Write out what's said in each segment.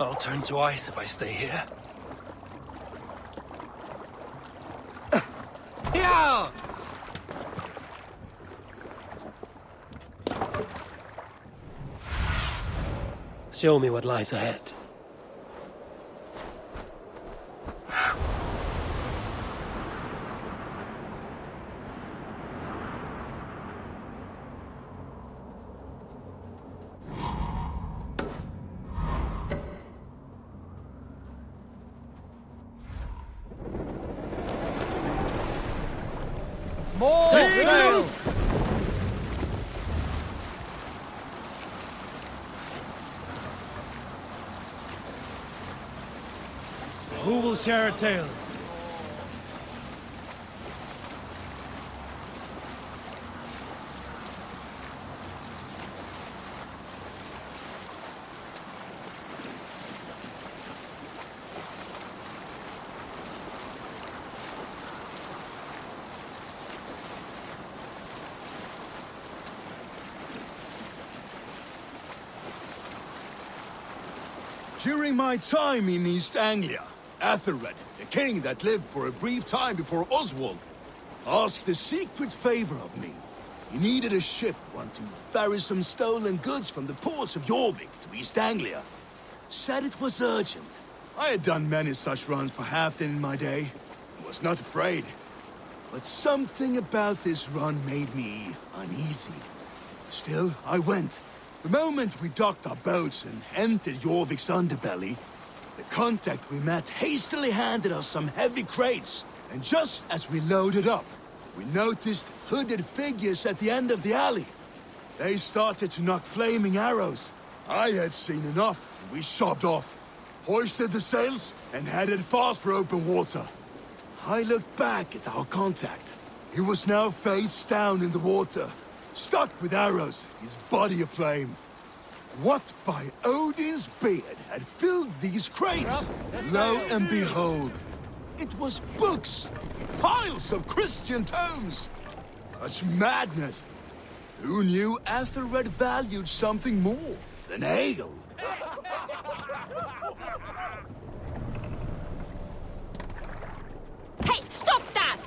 I'll turn to ice if I stay here. Yeah! Show me what lies ahead. More sail! Who will share a tale? During my time in East Anglia, Athelred, the king that lived for a brief time before Oswald, asked a secret favor of me. He needed a ship, one to ferry some stolen goods from the ports of Jorvik to East Anglia. Said it was urgent. I had done many such runs for Halfdan in my day, and was not afraid. But something about this run made me uneasy. Still, I went. The moment we docked our boats and entered Jorvik's underbelly, the contact we met hastily handed us some heavy crates, and just as we loaded up, we noticed hooded figures at the end of the alley. They started to knock flaming arrows. I had seen enough, and we shoved off, hoisted the sails, and headed fast for open water. I looked back at our contact. He was now face down in the water, stuck with arrows, his body aflame. What by Odin's beard had filled these crates? Lo and behold, it was books! Piles of Christian tomes! Such madness! Who knew Athelred valued something more than ale? Hey, stop that!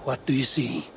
What do you see?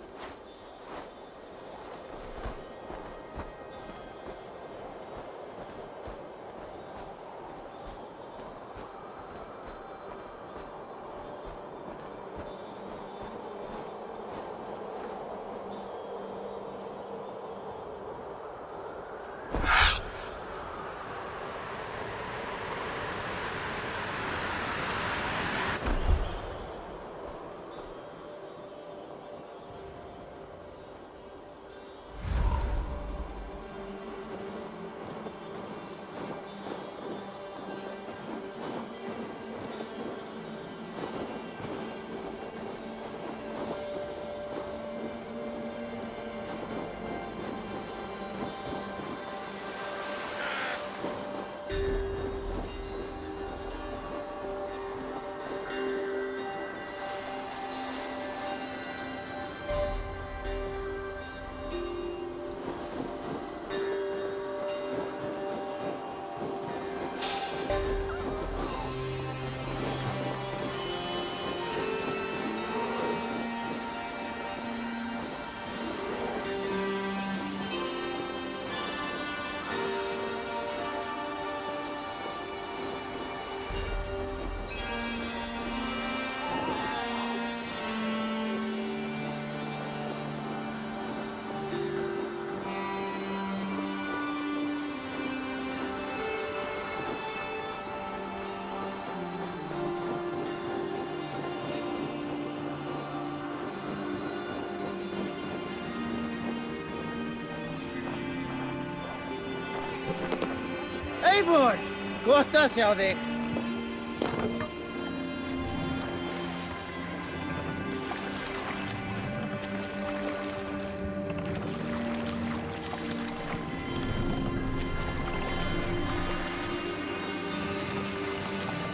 Eivor! Gott að sjá þig.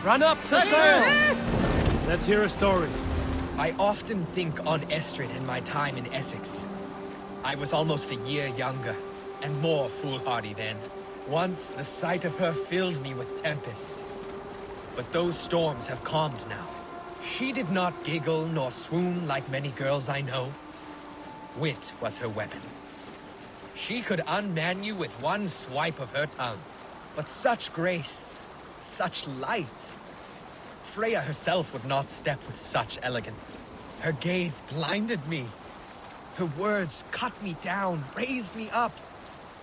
Run up the sail! Let's hear a story. I often think on Estrid and my time in Essex. I was almost a year younger, and more foolhardy then. Once, the sight of her filled me with tempest. But those storms have calmed now. She did not giggle nor swoon like many girls I know. Wit was her weapon. She could unman you with one swipe of her tongue. But such grace, such light. Freya herself would not step with such elegance. Her gaze blinded me. Her words cut me down, raised me up,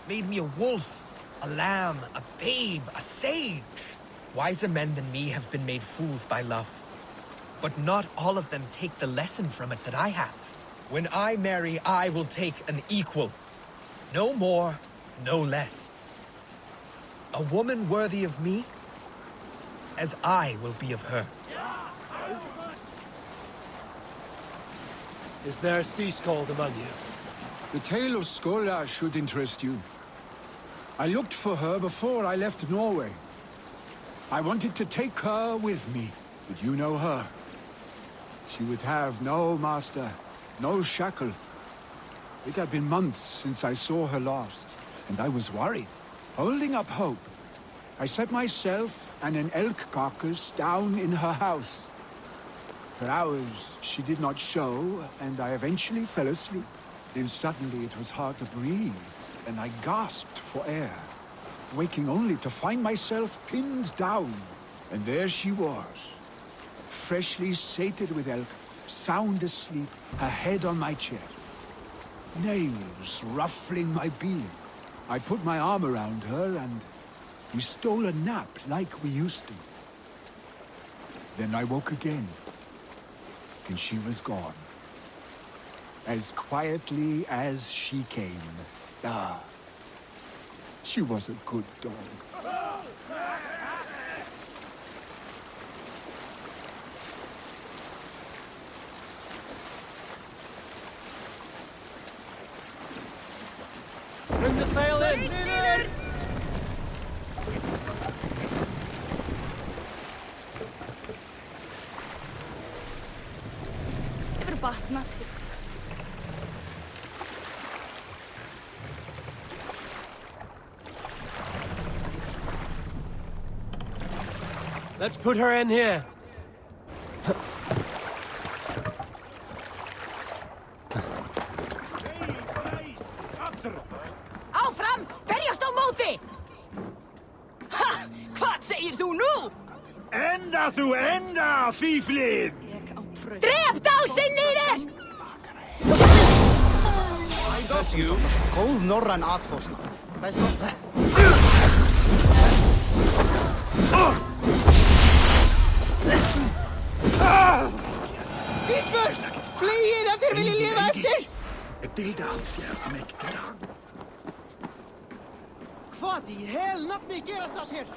made me a wolf, a lamb, a babe, a sage. Wiser men than me have been made fools by love. But not all of them take the lesson from it that I have. When I marry, I will take an equal. No more, no less. A woman worthy of me, as I will be of her. Is there a sea scald among you? The tale of Skola should interest you. I looked for her before I left Norway. I wanted to take her with me, but you know her. She would have no master, no shackle. It had been months since I saw her last, and I was worried, holding up hope. I set myself and an elk carcass down in her house. For hours she did not show, and I eventually fell asleep. Then suddenly it was hard to breathe, and I gasped for air, waking only to find myself pinned down. And there she was, freshly sated with elk, sound asleep, her head on my chest. Nails ruffling my being. I put my arm around her and we stole a nap like we used to. Then I woke again, and she was gone. As quietly as she came. Ah, she was a good dog. Bring the sail in! Let's put her in here. Áfram! Berjast á móti! Ha! Hvað segir þú nú? Enda þú enda, fíflin! Drep dásinn niður! Góð norræn atfórsla. Bílburt! Flegið ef þér viljið lifa eftir! Hvað í hel nafni gerast allt hér?